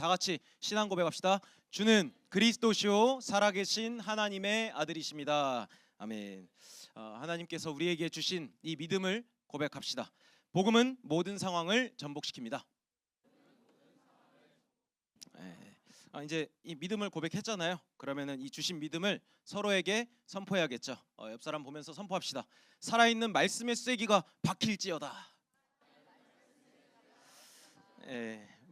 다 같이 신앙 고백합시다. 주는 그리스도시요 살아계신 하나님의 아들이십니다. 아멘. 하나님께서 우리에게 주신 이 믿음을 고백합시다. 복음은 모든 상황을 전복시킵니다. 이제 이 믿음을 고백했잖아요. 그러면은 이 주신 믿음을 서로에게 선포해야겠죠. 옆 사람 보면서 선포합시다. 살아있는 말씀의 쐐기가 박힐지어다.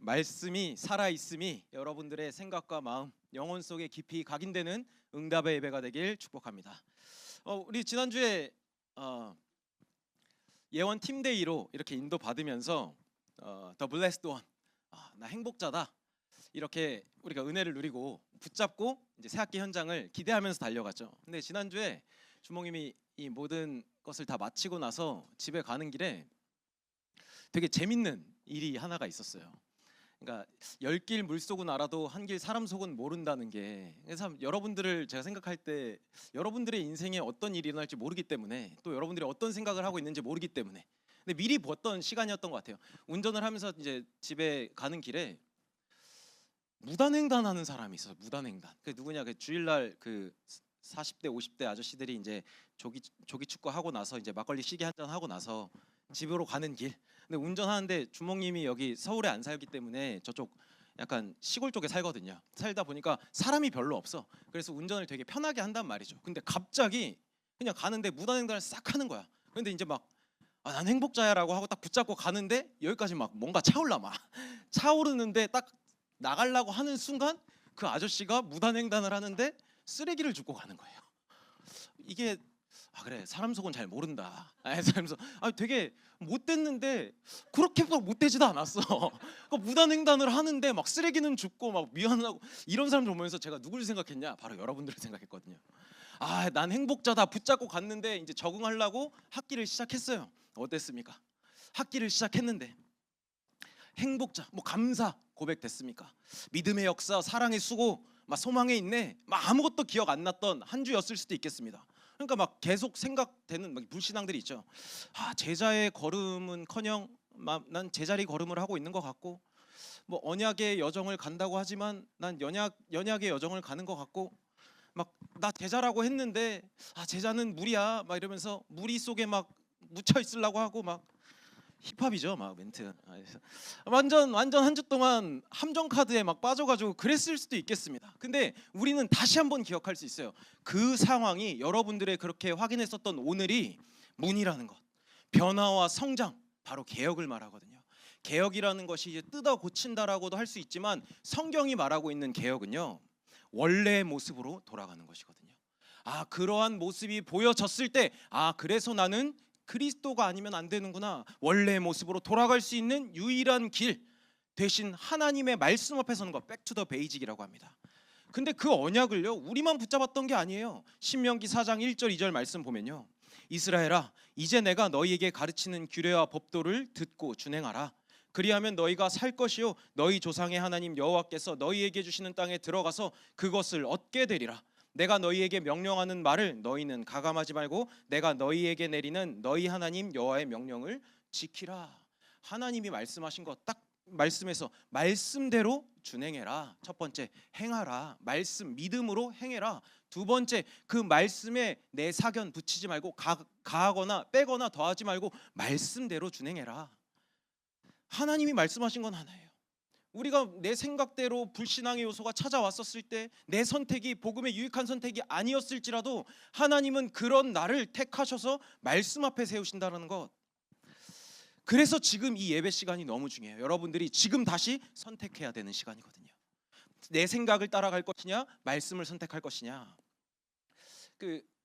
말씀이 살아있음이 여러분들의 생각과 마음, 영혼 속에 깊이 각인되는 응답의 예배가 되길 축복합니다. 우리 지난주에 예원 팀데이로 이렇게 인도 받으면서 The Blessed One, 나 행복자다, 이렇게 우리가 은혜를 누리고 붙잡고 이제 새학기 현장을 기대하면서 달려갔죠. 근데 지난주에 주목님이 이 모든 것을 다 마치고 나서 집에 가는 길에 되게 재밌는 일이 하나가 있었어요. 그러니까 열 길 물속은 알아도 한 길 사람 속은 모른다는 게, 그래서 여러분들을 제가 생각할 때 여러분들의 인생에 어떤 일이 일어날지 모르기 때문에, 또 여러분들이 어떤 생각을 하고 있는지 모르기 때문에, 근데 미리 봤던 시간이었던 것 같아요. 운전을 하면서 이제 집에 가는 길에 무단횡단하는 사람이 있어요. 무단횡단. 그 누구냐? 그 주일날 그 40대 50대 아저씨들이 이제 조기 축구 하고 나서 이제 막걸리 시계 한잔 하고 나서 집으로 가는 길. 근데 운전하는데 주목님이 여기 서울에 안 살기 때문에 저쪽 약간 시골 쪽에 살거든요. 살다 보니까 사람이 별로 없어. 그래서 운전을 되게 편하게 한단 말이죠. 근데 갑자기 그냥 가는데 무단횡단을 싹 하는 거야. 근데 이제 막 난 행복자야라고 하고 딱 붙잡고 가는데 여기까지 막 뭔가 차올라 막 차오르는데 딱 나가려고 하는 순간 그 아저씨가 무단횡단을 하는데 쓰레기를 줍고 가는 거예요. 이게 그래, 사람 속은 잘 모른다. 사람 속 되게 못됐는데 그렇게 막 못되지도 않았어. 무단횡단을 하는데 막 쓰레기는 줍고 막 미안하고 이런 사람들 보면서 제가 누굴 생각했냐? 바로 여러분들을 생각했거든요. 난 행복자다 붙잡고 갔는데 이제 적응하려고 학기를 시작했어요. 어땠습니까? 학기를 시작했는데 행복자, 감사 고백됐습니까? 믿음의 역사, 사랑의 수고, 소망의 인내, 아무것도 기억 안 났던 한 주였을 수도 있겠습니다. 그러니까 막 계속 생각되는 불신앙들이 있죠. 제자의 걸음은커녕 난 제자리 걸음을 하고 있는 것 같고, 언약의 여정을 간다고 하지만 난 연약의 여정을 가는 것 같고, 나 제자라고 했는데 제자는 무리야 이러면서 무리 속에 묻혀 있으려고 하고 힙합이죠, 멘트. 완전 한 주 동안 함정 카드에 빠져가지고 그랬을 수도 있겠습니다. 근데 우리는 다시 한번 기억할 수 있어요. 그 상황이 여러분들의 그렇게 확인했었던 오늘이 문이라는 것, 변화와 성장, 바로 개혁을 말하거든요. 개혁이라는 것이 이제 뜯어 고친다라고도 할 수 있지만, 성경이 말하고 있는 개혁은요, 원래의 모습으로 돌아가는 것이거든요. 그러한 모습이 보여졌을 때 그래서 나는 그리스도가 아니면 안 되는구나, 원래의 모습으로 돌아갈 수 있는 유일한 길 대신 하나님의 말씀 앞에 서는 것, 백 투 더 베이직이라고 합니다. 근데 그 언약을요, 우리만 붙잡았던 게 아니에요. 신명기 4장 1절 2절 말씀 보면요, 이스라엘아, 이제 내가 너희에게 가르치는 규례와 법도를 듣고 준행하라. 그리하면 너희가 살 것이요 너희 조상의 하나님 여호와께서 너희에게 주시는 땅에 들어가서 그것을 얻게 되리라. 내가 너희에게 명령하는 말을 너희는 가감하지 말고 내가 너희에게 내리는 너희 하나님 여호와의 명령을 지키라. 하나님이 말씀하신 것 딱 말씀에서 말씀대로 준행해라. 첫 번째, 행하라. 말씀, 믿음으로 행해라. 두 번째, 그 말씀에 내 사견 붙이지 말고 가하거나 빼거나 더하지 말고 말씀대로 준행해라. 하나님이 말씀하신 건 하나예요. 우리가 내 생각대로 불신앙의 요소가 찾아왔었을 때, 내 선택이 복음의 유익한 선택이 아니었을지라도 하나님은 그런 나를 택하셔서 말씀 앞에 세우신다는 것. 그래서 지금 이 예배 시간이 너무 중요해요. 여러분들이 지금 다시 선택해야 되는 시간이거든요. 내 생각을 따라갈 것이냐, 말씀을 선택할 것이냐.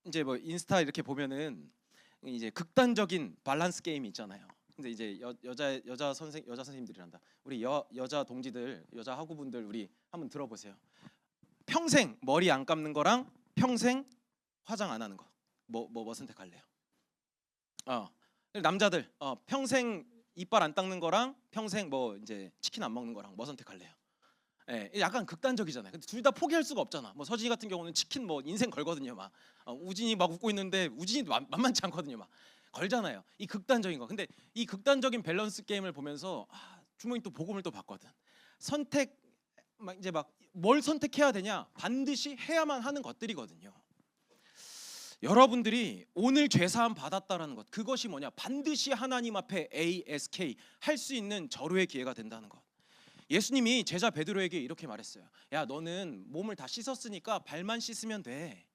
이제 인스타 이렇게 보면은 이제 극단적인 밸런스 게임이 있잖아요. 근데 이제 여자 선생님들이란다. 우리 여자 동지들, 여자 학우분들, 우리 한번 들어보세요. 평생 머리 안 감는 거랑 평생 화장 안 하는 거, 뭐 선택할래요? 남자들 평생 이빨 안 닦는 거랑 평생 이제 치킨 안 먹는 거랑 뭐 선택할래요? 약간 극단적이잖아요. 근데 둘 다 포기할 수가 없잖아. 서진이 같은 경우는 치킨 인생 걸거든요. 우진이 웃고 있는데 우진이도 만만치 않거든요. 걸잖아요. 이 극단적인 거. 근데 이 극단적인 밸런스 게임을 보면서 주모님 또 복음을 또 봤거든. 이제 막 뭘 선택해야 되냐? 반드시 해야만 하는 것들이거든요. 여러분들이 오늘 죄사함 받았다라는 것, 그것이 뭐냐? 반드시 하나님 앞에 ASK 할 수 있는 절호의 기회가 된다는 것. 예수님이 제자 베드로에게 이렇게 말했어요. 야, 너는 몸을 다 씻었으니까 발만 씻으면 돼.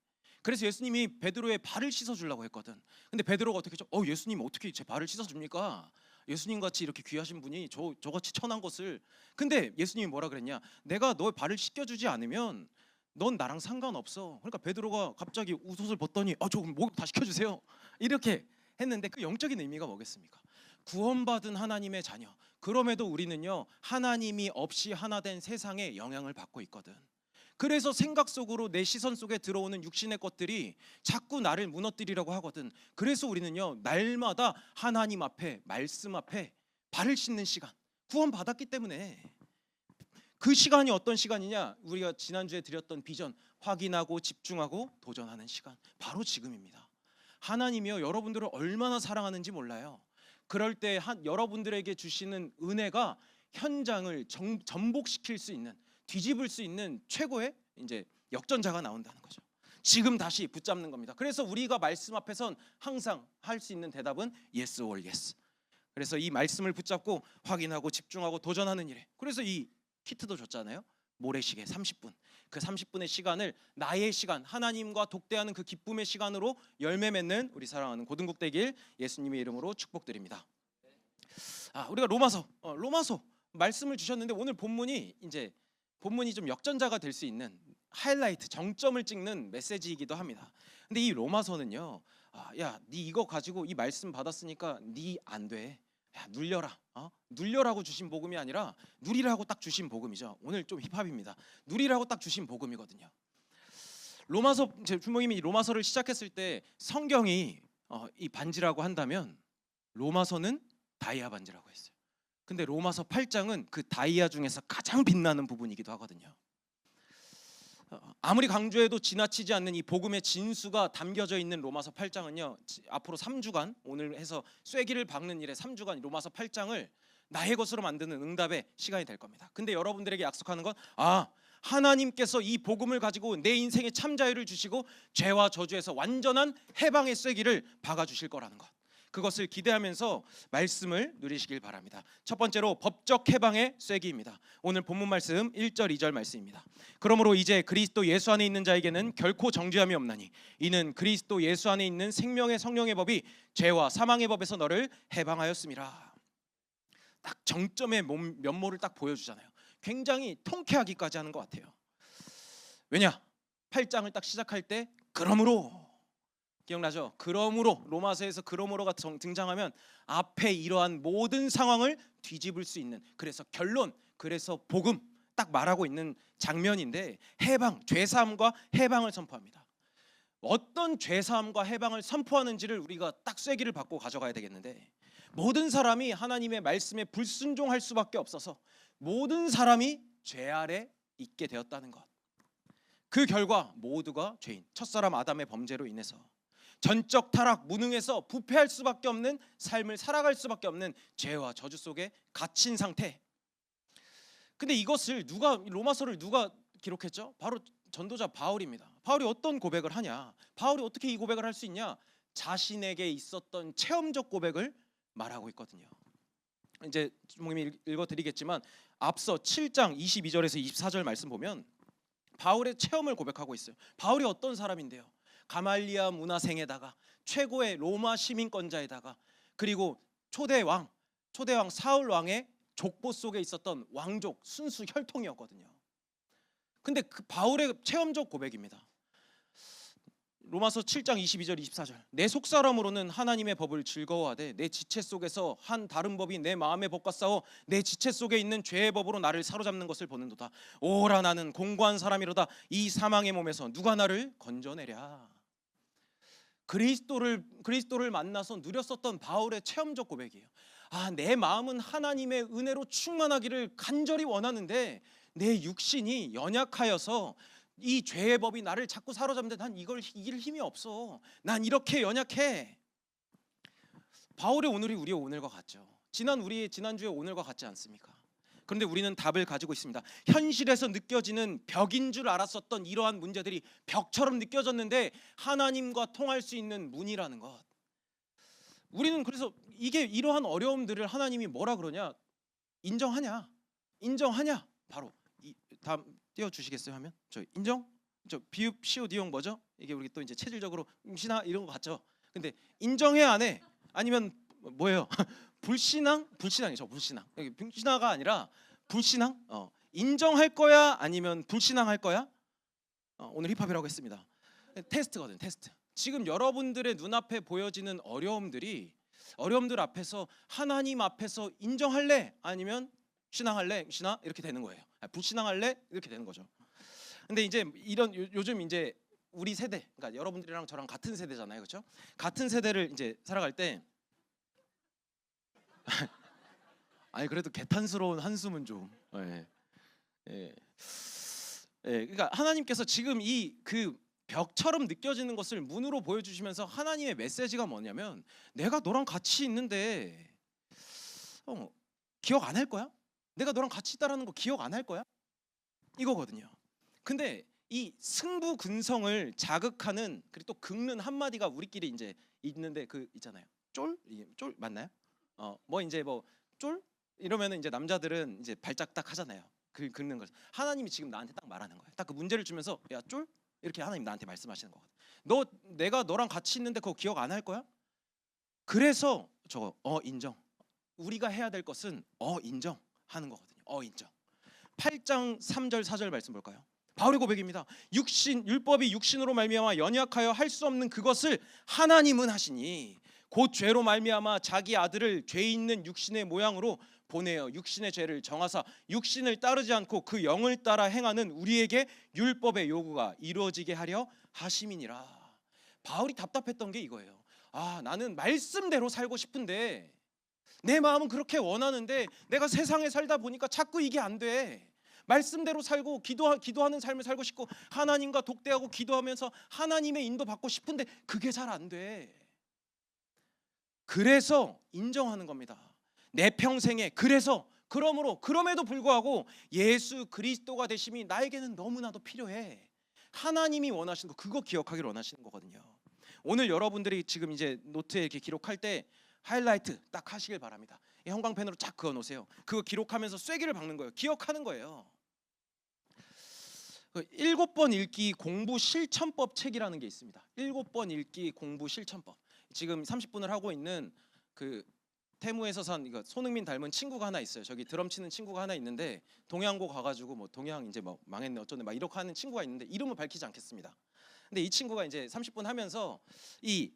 그래서 예수님이 베드로의 발을 씻어주려고 했거든. 근데 베드로가 어떻게 했죠? 예수님 어떻게 제 발을 씻어줍니까? 예수님 같이 이렇게 귀하신 분이 저같이 천한 것을. 근데 예수님이 뭐라 그랬냐? 내가 너의 발을 씻겨주지 않으면 넌 나랑 상관없어. 그러니까 베드로가 갑자기 옷을 벗더니 조금 목욕 다 시켜주세요. 이렇게 했는데 그 영적인 의미가 뭐겠습니까? 구원받은 하나님의 자녀. 그럼에도 우리는요, 하나님이 없이 하나 된 세상에 영향을 받고 있거든. 그래서 생각 속으로 내 시선 속에 들어오는 육신의 것들이 자꾸 나를 무너뜨리려고 하거든. 그래서 우리는요, 날마다 하나님 앞에, 말씀 앞에 발을 씻는 시간, 구원받았기 때문에. 그 시간이 어떤 시간이냐? 우리가 지난주에 드렸던 비전, 확인하고 집중하고 도전하는 시간, 바로 지금입니다. 하나님이요, 여러분들을 얼마나 사랑하는지 몰라요. 그럴 때 여러분들에게 주시는 은혜가 현장을 전복시킬 수 있는, 뒤집을 수 있는 최고의 이제 역전자가 나온다는 거죠. 지금 다시 붙잡는 겁니다. 그래서 우리가 말씀 앞에선 항상 할 수 있는 대답은 yes or yes. 그래서 이 말씀을 붙잡고 확인하고 집중하고 도전하는 일에, 그래서 이 키트도 줬잖아요. 모래시계 30분. 그 30분의 시간을 나의 시간, 하나님과 독대하는 그 기쁨의 시간으로 열매 맺는 우리 사랑하는 고등국 되길 예수님의 이름으로 축복드립니다. 우리가 로마서 말씀을 주셨는데, 오늘 본문이 좀 역전자가 될 수 있는 하이라이트, 정점을 찍는 메시지이기도 합니다. 근데 이 로마서는요, 야, 네 이거 가지고 이 말씀 받았으니까 네 안 돼. 야, 눌려라. 눌려라고 주신 복음이 아니라 누리라고 딱 주신 복음이죠. 오늘 좀 힙합입니다. 누리라고 딱 주신 복음이거든요. 로마서, 제 주목님이 로마서를 시작했을 때 성경이 이 반지라고 한다면 로마서는 다이아 반지라고 했어요. 근데 로마서 8장은 그 다이아 중에서 가장 빛나는 부분이기도 하거든요. 아무리 강조해도 지나치지 않는 이 복음의 진수가 담겨져 있는 로마서 8장은요, 앞으로 3주간, 오늘 해서 쐐기를 박는 일에 3주간 로마서 8장을 나의 것으로 만드는 응답의 시간이 될 겁니다. 근데 여러분들에게 약속하는 건 하나님께서 이 복음을 가지고 내 인생에 참 자유를 주시고 죄와 저주에서 완전한 해방의 쐐기를 박아주실 거라는 것, 그것을 기대하면서 말씀을 누리시길 바랍니다. 첫 번째로 법적 해방의 쐐기입니다. 오늘 본문 말씀 1절 2절 말씀입니다. 그러므로 이제 그리스도 예수 안에 있는 자에게는 결코 정죄함이 없나니 이는 그리스도 예수 안에 있는 생명의 성령의 법이 죄와 사망의 법에서 너를 해방하였음이라. 딱 정점의 면모를 딱 보여주잖아요. 굉장히 통쾌하기까지 하는 것 같아요. 왜냐? 8장을 딱 시작할 때 그러므로, 기억나죠? 그러므로, 로마서에서 그러므로가 등장하면 앞에 이러한 모든 상황을 뒤집을 수 있는, 그래서 결론, 그래서 복음 딱 말하고 있는 장면인데, 해방, 죄사함과 해방을 선포합니다. 어떤 죄사함과 해방을 선포하는지를 우리가 딱 쐐기를 받고 가져가야 되겠는데, 모든 사람이 하나님의 말씀에 불순종할 수밖에 없어서 모든 사람이 죄 아래 있게 되었다는 것, 그 결과 모두가 죄인, 첫사람 아담의 범죄로 인해서 전적 타락, 무능해서 부패할 수밖에 없는 삶을 살아갈 수밖에 없는 죄와 저주 속에 갇힌 상태. 근데 이것을 로마서를 누가 기록했죠? 바로 전도자 바울입니다. 바울이 어떤 고백을 하냐? 바울이 어떻게 이 고백을 할 수 있냐? 자신에게 있었던 체험적 고백을 말하고 있거든요. 이제 주목님이 읽어드리겠지만 앞서 7장 22절에서 24절 말씀 보면 바울의 체험을 고백하고 있어요. 바울이 어떤 사람인데요? 가말리아 문화생에다가 최고의 로마 시민권자에다가 그리고 초대왕 사울 왕의 족보 속에 있었던 왕족 순수 혈통이었거든요. 근데 그 바울의 체험적 고백입니다. 로마서 7장 22절 24절. 내 속사람으로는 하나님의 법을 즐거워하되 내 지체 속에서 한 다른 법이 내 마음의 법과 싸워 내 지체 속에 있는 죄의 법으로 나를 사로잡는 것을 보는도다. 오라 나는 공고한 사람이로다. 이 사망의 몸에서 누가 나를 건져내랴. 그리스도를 만나서 누렸었던 바울의 체험적 고백이에요. 내 마음은 하나님의 은혜로 충만하기를 간절히 원하는데 내 육신이 연약하여서 이 죄의 법이 나를 자꾸 사로잡는데 난 이걸 이길 힘이 없어. 난 이렇게 연약해. 바울의 오늘이 우리의 오늘과 같죠. 지난주의 오늘과 같지 않습니까? 그런데 우리는 답을 가지고 있습니다. 현실에서 느껴지는 벽인 줄 알았었던 이러한 문제들이 벽처럼 느껴졌는데 하나님과 통할 수 있는 문이라는 것. 우리는 그래서 이게 이러한 어려움들을 하나님이 뭐라 그러냐? 인정하냐? 인정하냐? 바로 이 다음 띄워주시겠어요? 하면 저 인정? 저 비읍 시옷 이용 뭐죠? 이게 우리 또 이제 체질적으로 신하 이런 거 같죠? 근데 인정해 안 해? 아니면 뭐예요? 불신앙? 불신앙이죠. 불신앙. 여기 불신앙가 아니라 불신앙? 인정할 거야? 아니면 불신앙할 거야? 오늘 힙합이라고 했습니다. 테스트거든. 테스트. 지금 여러분들의 눈앞에 보여지는 어려움들 앞에서 하나님 앞에서 인정할래? 아니면 신앙할래? 신앙? 이렇게 되는 거예요. 불신앙할래? 이렇게 되는 거죠. 근데 이제 이런 요즘 이제 우리 세대, 그러니까 여러분들이랑 저랑 같은 세대잖아요, 그렇죠? 같은 세대를 이제 살아갈 때, 아니 그래도 개탄스러운 한숨은 좀, 예, 예, 예. 그러니까 하나님께서 지금 이 그 벽처럼 느껴지는 것을 문으로 보여주시면서 하나님의 메시지가 뭐냐면, 내가 너랑 같이 있는데, 기억 안 할 거야? 내가 너랑 같이 있다라는 거 기억 안 할 거야? 이거거든요. 근데 이 승부근성을 자극하는 그리고 또 긁는 한마디가 우리끼리 이제 있는데 그 있잖아요. 쫄? 쫄 맞나요? 뭐 이제 뭐 쫄? 이러면은 이제 남자들은 이제 발작 딱 하잖아요. 긁는 걸. 하나님이 지금 나한테 딱 말하는 거예요. 딱 그 문제를 주면서 야 쫄? 이렇게 하나님 나한테 말씀하시는 거거든. 내가 너랑 같이 있는데 그거 기억 안 할 거야? 그래서 저거 인정. 우리가 해야 될 것은 인정하는 거거든요. 인정. 8장 3절 4절 말씀 볼까요? 바울의 고백입니다. 율법이 육신으로 말미암아 연약하여 할 수 없는 그것을 하나님은 하시니 곧 죄로 말미암아 자기 아들을 죄 있는 육신의 모양으로 보내어 육신의 죄를 정하사 육신을 따르지 않고 그 영을 따라 행하는 우리에게 율법의 요구가 이루어지게 하려 하심이니라. 바울이 답답했던 게 이거예요. 나는 말씀대로 살고 싶은데 내 마음은 그렇게 원하는데 내가 세상에 살다 보니까 자꾸 이게 안 돼. 말씀대로 살고 기도하는 삶을 살고 싶고 하나님과 독대하고 기도하면서 하나님의 인도 받고 싶은데 그게 잘 안 돼. 그래서 인정하는 겁니다. 내 평생에 그럼에도 불구하고 예수 그리스도가 되심이 나에게는 너무나도 필요해. 하나님이 원하시는 거 그거 기억하기를 원하시는 거거든요. 오늘 여러분들이 지금 이제 노트에 이렇게 기록할 때 하이라이트 딱 하시길 바랍니다. 형광펜으로 쫙 그어 놓으세요. 그거 기록하면서 쐐기를 박는 거예요. 기억하는 거예요. 7번 읽기 공부 실천법 책이라는 게 있습니다. 7번 읽기 공부 실천법. 지금 30분을 하고 있는 그 태무에서 산 이거 손흥민 닮은 친구가 하나 있어요. 저기 드럼 치는 친구가 하나 있는데 동양고 가가지고 뭐 동양 이제 뭐 망했네 어쩌네 막 이렇게 하는 친구가 있는데 이름은 밝히지 않겠습니다. 근데 이 친구가 이제 30분 하면서 이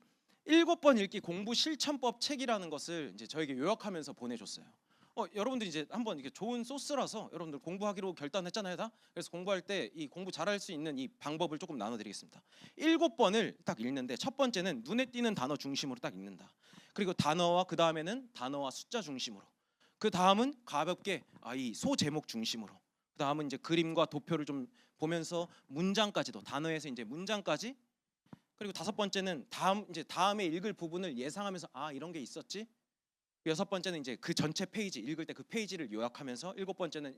7번 읽기 공부 실천법 책이라는 것을 이제 저에게 요약하면서 보내줬어요. 여러분들 이제 한번 이게 좋은 소스라서 여러분들 공부하기로 결단했잖아요, 다. 그래서 공부할 때 이 공부 잘할 수 있는 이 방법을 조금 나눠드리겠습니다. 7번을 딱 읽는데 첫 번째는 눈에 띄는 단어 중심으로 딱 읽는다. 그리고 단어와 그 다음에는 단어와 숫자 중심으로. 그 다음은 가볍게 이 소제목 중심으로. 그 다음은 이제 그림과 도표를 좀 보면서 문장까지도 단어에서 이제 문장까지. 그리고 다섯 번째는 다음에 읽을 부분을 예상하면서 이런 게 있었지. 여섯 번째는 이제 그 전체 페이지 읽을 때 그 페이지를 요약하면서 일곱 번째는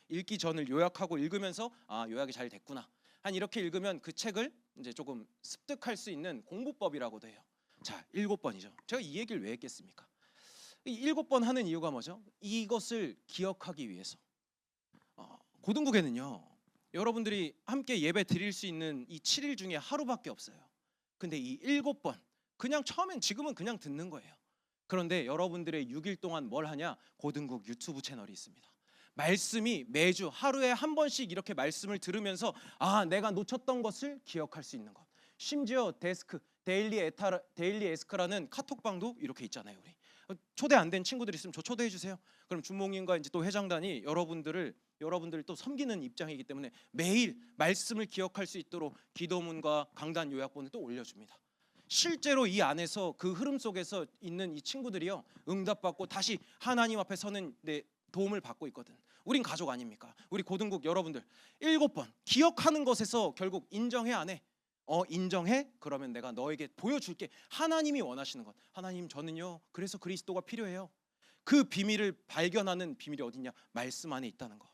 읽기 전을 요약하고 읽으면서 요약이 잘 됐구나. 한 이렇게 읽으면 그 책을 이제 조금 습득할 수 있는 공부법이라고도 해요. 자, 7번이죠. 제가 이 얘기를 왜 했겠습니까? 이 7번 하는 이유가 뭐죠? 이것을 기억하기 위해서. 고등국에는요. 여러분들이 함께 예배 드릴 수 있는 이 7일 중에 하루밖에 없어요. 근데 이 7번 그냥 지금은 그냥 듣는 거예요. 그런데 여러분들의 6일 동안 뭘 하냐? 고등국 유튜브 채널이 있습니다. 말씀이 매주 하루에 한 번씩 이렇게 말씀을 들으면서 내가 놓쳤던 것을 기억할 수 있는 것. 심지어 데일리 에스크라는 카톡방도 이렇게 있잖아요. 우리 초대 안 된 친구들 있으면 저 초대해 주세요. 그럼 주목님과 이제 또 회장단이 여러분들을 또 섬기는 입장이기 때문에 매일 말씀을 기억할 수 있도록 기도문과 강단 요약본을 또 올려줍니다. 실제로 이 안에서 그 흐름 속에서 있는 이 친구들이요 응답받고 다시 하나님 앞에 서는 데 도움을 받고 있거든. 우린 가족 아닙니까? 우리 고등국 여러분들 7번 기억하는 것에서 결국 인정해 안 해? 인정해? 그러면 내가 너에게 보여줄게. 하나님이 원하시는 것. 하나님 저는요 그래서 그리스도가 필요해요. 그 비밀을 발견하는 비밀이 어디냐? 말씀 안에 있다는 거.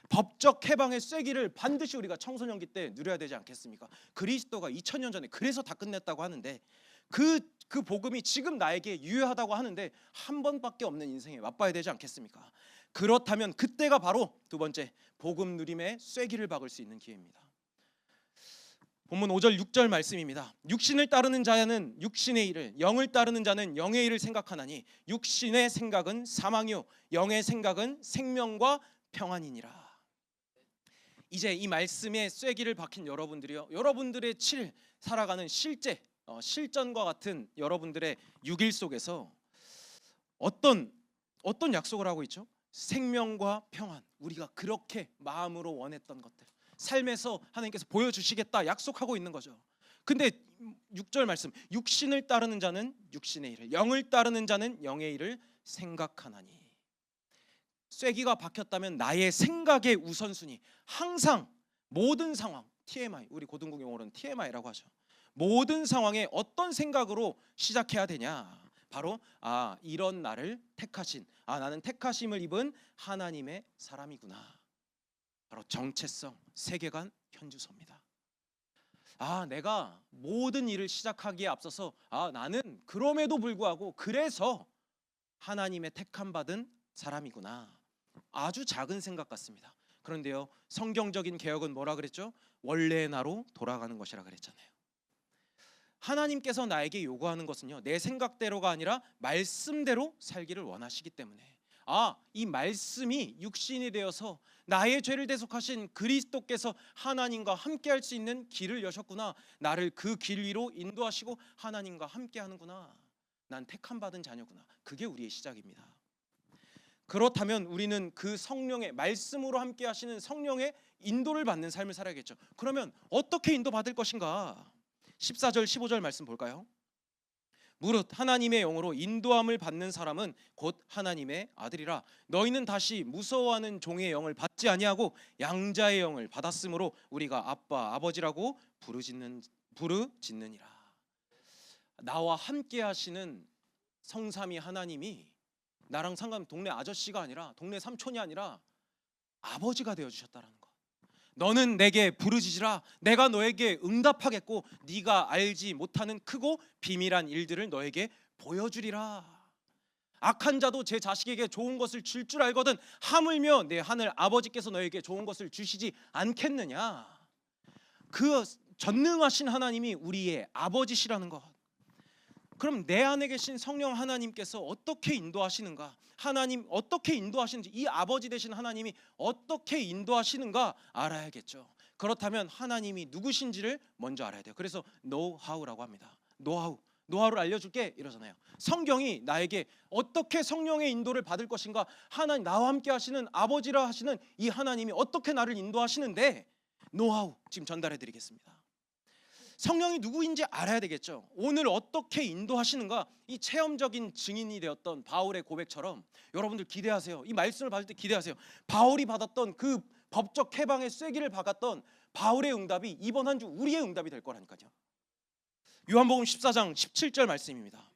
법적 해방의 쐐기를 반드시 우리가 청소년기 때 누려야 되지 않겠습니까? 그리스도가 2000년 전에 그래서 다 끝냈다고 하는데 그 복음이 지금 나에게 유효하다고 하는데 한 번밖에 없는 인생에 맛봐야 되지 않겠습니까? 그렇다면 그때가 바로 두 번째 복음 누림의 쐐기를 박을 수 있는 기회입니다. 본문 5절 6절 말씀입니다. 육신을 따르는 자는 육신의 일을, 영을 따르는 자는 영의 일을 생각하나니 육신의 생각은 사망이요 영의 생각은 생명과 평안이니라. 이제 이 말씀에 쐐기를 박힌 여러분들이요, 여러분들의 살아가는 실제 실전과 같은 여러분들의 6일 속에서 어떤 약속을 하고 있죠? 생명과 평안, 우리가 그렇게 마음으로 원했던 것들, 삶에서 하나님께서 보여주시겠다 약속하고 있는 거죠. 근데 6절 말씀, 육신을 따르는 자는 육신의 일을, 영을 따르는 자는 영의 일을 생각하나니. 쐐기가 박혔다면 나의 생각의 우선순위, 항상 모든 상황, TMI, 우리 고등국 용어로는 TMI라고 하죠. 모든 상황에 어떤 생각으로 시작해야 되냐? 바로 이런 나를 택하신, 나는 택하심을 입은 하나님의 사람이구나. 바로 정체성, 세계관, 현주소입니다. 내가 모든 일을 시작하기에 앞서서 나는 그럼에도 불구하고 그래서 하나님의 택함 받은 사람이구나. 아주 작은 생각 같습니다. 그런데요, 성경적인 개혁은 뭐라 그랬죠? 원래의 나로 돌아가는 것이라 그랬잖아요. 하나님께서 나에게 요구하는 것은요, 내 생각대로가 아니라 말씀대로 살기를 원하시기 때문에 이 말씀이 육신이 되어서 나의 죄를 대속하신 그리스도께서 하나님과 함께할 수 있는 길을 여셨구나. 나를 그 길 위로 인도하시고 하나님과 함께하는구나. 난 택함 받은 자녀구나. 그게 우리의 시작입니다. 그렇다면 우리는 그 성령의 말씀으로 함께 하시는 성령의 인도를 받는 삶을 살아야겠죠. 그러면 어떻게 인도받을 것인가? 14절 15절 말씀 볼까요? 무릇 하나님의 영으로 인도함을 받는 사람은 곧 하나님의 아들이라. 너희는 다시 무서워하는 종의 영을 받지 아니하고 양자의 영을 받았으므로 우리가 아빠 아버지라고 부르짖느니라. 나와 함께 하시는 성삼위 하나님이 나랑 동네 아저씨가 아니라, 동네 삼촌이 아니라 아버지가 되어주셨다는 것. 너는 내게 부르짖으라. 내가 너에게 응답하겠고 네가 알지 못하는 크고 비밀한 일들을 너에게 보여주리라. 악한 자도 제 자식에게 좋은 것을 줄 줄 알거든 하물며 내 하늘 아버지께서 너에게 좋은 것을 주시지 않겠느냐. 그 전능하신 하나님이 우리의 아버지시라는 것. 그럼 내 안에 계신 성령 하나님께서 어떻게 인도하시는가? 하나님 어떻게 인도하시는지, 이 아버지 되신 하나님이 어떻게 인도하시는가 알아야겠죠. 그렇다면 하나님이 누구신지를 먼저 알아야 돼요. 그래서 노하우라고 합니다. 노하우를 알려줄게 이러잖아요. 성경이 나에게 어떻게 성령의 인도를 받을 것인가, 하나님 나와 함께 하시는 아버지라 하시는 이 하나님이 어떻게 나를 인도하시는데 노하우 지금 전달해 드리겠습니다. 성령이 누구인지 알아야 되겠죠. 오늘 어떻게 인도하시는가, 이 체험적인 증인이 되었던 바울의 고백처럼 여러분들 기대하세요. 이 말씀을 받을 때 기대하세요. 바울이 받았던 그 법적 해방의 쐐기를 박았던 바울의 응답이 이번 한 주 우리의 응답이 될 거라니까요. 요한복음 14장 17절 말씀입니다.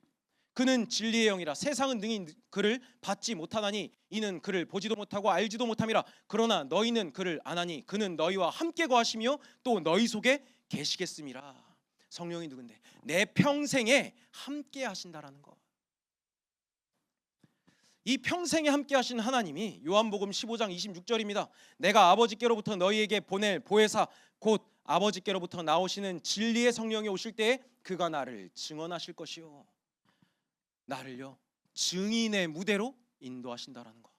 그는 진리의 영이라 세상은 능히 그를 받지 못하나니 이는 그를 보지도 못하고 알지도 못함이라. 그러나 너희는 그를 아나니 그는 너희와 함께 거하시며 또 너희 속에 계시겠음이라. 성령이 누군데? 내 평생에 함께 하신다라는 것. 이 평생에 함께 하신 하나님이 요한복음 15장 26절입니다. 내가 아버지께로부터 너희에게 보낼 보혜사 곧 아버지께로부터 나오시는 진리의 성령이 오실 때에 그가 나를 증언하실 것이요. 나를요 증인의 무대로 인도하신다라는 것.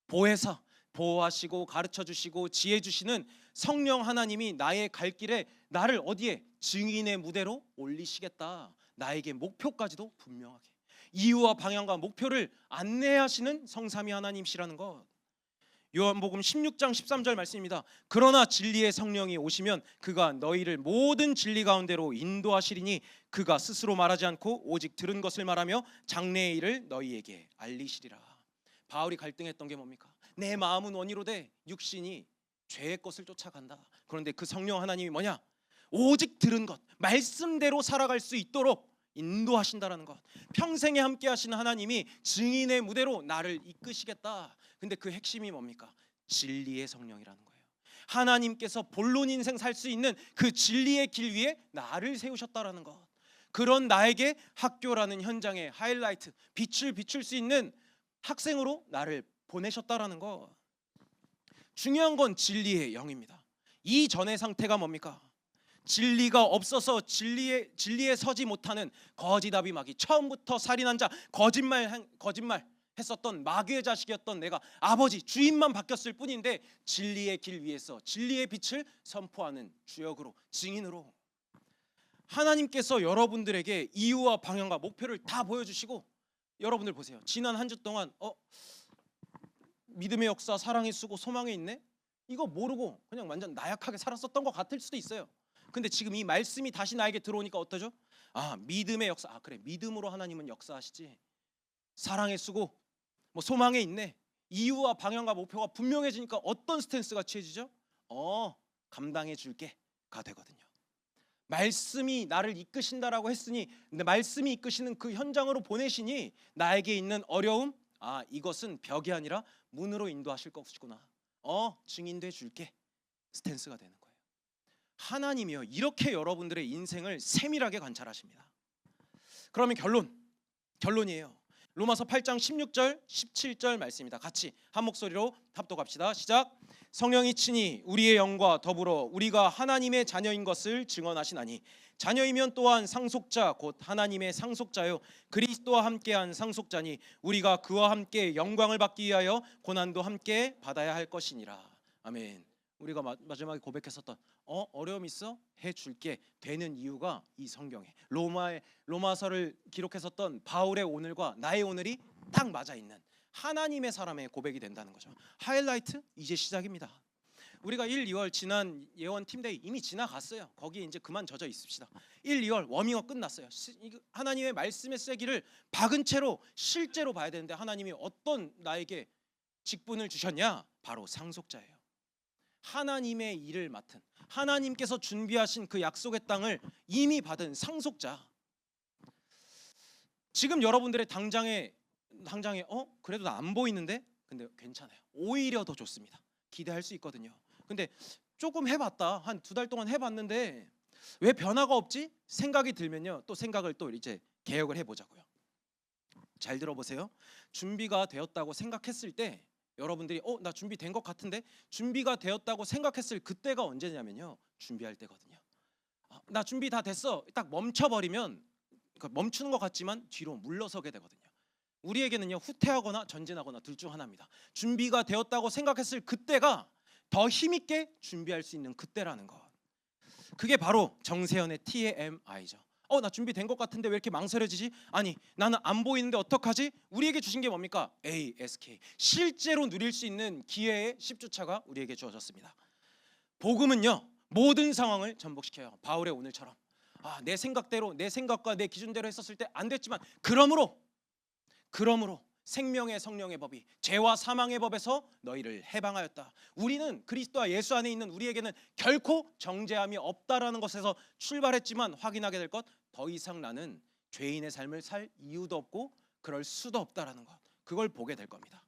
보혜사, 보호하시고 가르쳐주시고 지혜 주시는 성령 하나님이 나의 갈 길에 나를 어디에? 증인의 무대로 올리시겠다. 나에게 목표까지도 분명하게 이유와 방향과 목표를 안내하시는 성삼위 하나님이시라는 것. 요한복음 16장 13절 말씀입니다. 그러나 진리의 성령이 오시면 그가 너희를 모든 진리 가운데로 인도하시리니 그가 스스로 말하지 않고 오직 들은 것을 말하며 장래의 일을 너희에게 알리시리라. 바울이 갈등했던 게 뭡니까? 내 마음은 원이로되 육신이 죄의 것을 쫓아간다. 그런데 그 성령 하나님이 뭐냐? 오직 들은 것, 말씀대로 살아갈 수 있도록 인도하신다라는 것. 평생에 함께 하시는 하나님이 증인의 무대로 나를 이끄시겠다. 근데 그 핵심이 뭡니까? 진리의 성령이라는 거예요. 하나님께서 본론 인생 살 수 있는 그 진리의 길 위에 나를 세우셨다라는 것. 그런 나에게 학교라는 현장에 하이라이트, 빛을 비출 수 있는 학생으로 나를 보내셨다라는 것. 중요한 건 진리의 영입니다. 이 전의 상태가 뭡니까? 진리가 없어서 진리에 서지 못하는 거짓아비 마귀, 처음부터 살인한 자, 거짓말 했었던 마귀의 자식이었던 내가 아버지 주인만 바뀌었을 뿐인데 진리의 길 위에서 진리의 빛을 선포하는 주역으로, 증인으로 하나님께서 여러분들에게 이유와 방향과 목표를 다 보여주시고, 여러분들 보세요. 지난 한 주 동안 믿음의 역사, 사랑의 수고, 소망의 인내 이거 모르고 그냥 완전 나약하게 살았었던 것 같을 수도 있어요. 근데 지금 이 말씀이 다시 나에게 들어오니까 어떠죠? 아, 믿음의 역사. 아, 그래, 믿음으로 하나님은 역사하시지. 사랑의 수고, 소망의 인내, 이유와 방향과 목표가 분명해지니까 어떤 스탠스가 취해지죠? 감당해 줄게가 되거든요. 말씀이 나를 이끄신다라고 했으니, 근데 말씀이 이끄시는 그 현장으로 보내시니 나에게 있는 어려움, 이것은 벽이 아니라 문으로 인도하실 것이구나. 증인돼 줄게. 스탠스가 되는 거예요. 하나님이요, 이렇게 여러분들의 인생을 세밀하게 관찰하십니다. 그러면 결론이에요. 로마서 8장 16절 17절 말씀입니다. 같이 한 목소리로 합독합시다. 시작. 성령이 친히 우리의 영과 더불어 우리가 하나님의 자녀인 것을 증언하시나니 자녀이면 또한 상속자 곧 하나님의 상속자요 그리스도와 함께한 상속자니 우리가 그와 함께 영광을 받기 위하여 고난도 함께 받아야 할 것이니라. 아멘. 우리가 마지막에 고백했었던 어려움 있어? 해줄게 되는 이유가 이 성경에 로마서를 기록했었던 바울의 오늘과 나의 오늘이 딱 맞아 있는 하나님의 사람의 고백이 된다는 거죠. 하이라이트 이제 시작입니다. 우리가 1, 2월 지난 예원 팀데이 이미 지나갔어요. 거기에 이제 그만 젖어 있읍시다. 1, 2월 워밍업 끝났어요. 하나님의 말씀의 세기를 박은 채로 실제로 봐야 되는데 하나님이 어떤 나에게 직분을 주셨냐? 바로 상속자예요. 하나님의 일을 맡은, 하나님께서 준비하신 그 약속의 땅을 이미 받은 상속자. 지금 여러분들의 당장에 그래도 나 안 보이는데? 근데 괜찮아요. 오히려 더 좋습니다. 기대할 수 있거든요. 근데 조금 해봤다, 한 2달 동안 해봤는데 왜 변화가 없지? 생각이 들면요, 또 생각을 또 이제 개혁을 해보자고요. 잘 들어보세요. 준비가 되었다고 생각했을 때 여러분들이 나 준비된 것 같은데, 준비가 되었다고 생각했을 그때가 언제냐면요, 준비할 때거든요. 나 준비 다 됐어 딱 멈춰버리면, 멈추는 것 같지만 뒤로 물러서게 되거든요. 우리에게는요, 후퇴하거나 전진하거나 둘 중 하나입니다. 준비가 되었다고 생각했을 그때가 더 힘있게 준비할 수 있는 그때라는 것. 그게 바로 정세현의 TMI죠. 나 준비된 것 같은데 왜 이렇게 망설여지지? 아니, 나는 안 보이는데 어떡하지? 우리에게 주신 게 뭡니까? ASK, 실제로 누릴 수 있는 기회의 10주차가 우리에게 주어졌습니다. 복음은요, 모든 상황을 전복시켜요. 바울의 오늘처럼 내 생각대로, 내 생각과 내 기준대로 했었을 때 안 됐지만 그러므로 생명의 성령의 법이 죄와 사망의 법에서 너희를 해방하였다. 우리는 그리스도와 예수 안에 있는 우리에게는 결코 정죄함이 없다라는 것에서 출발했지만 확인하게 될 것, 더 이상 나는 죄인의 삶을 살 이유도 없고 그럴 수도 없다라는 것, 그걸 보게 될 겁니다.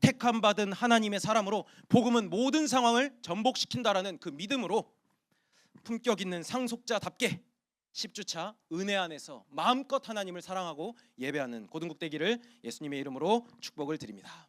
택함 받은 하나님의 사람으로 복음은 모든 상황을 전복시킨다라는 그 믿음으로 품격 있는 상속자답게 10주차 은혜 안에서 마음껏 하나님을 사랑하고 예배하는 고등국 되기를 예수님의 이름으로 축복을 드립니다.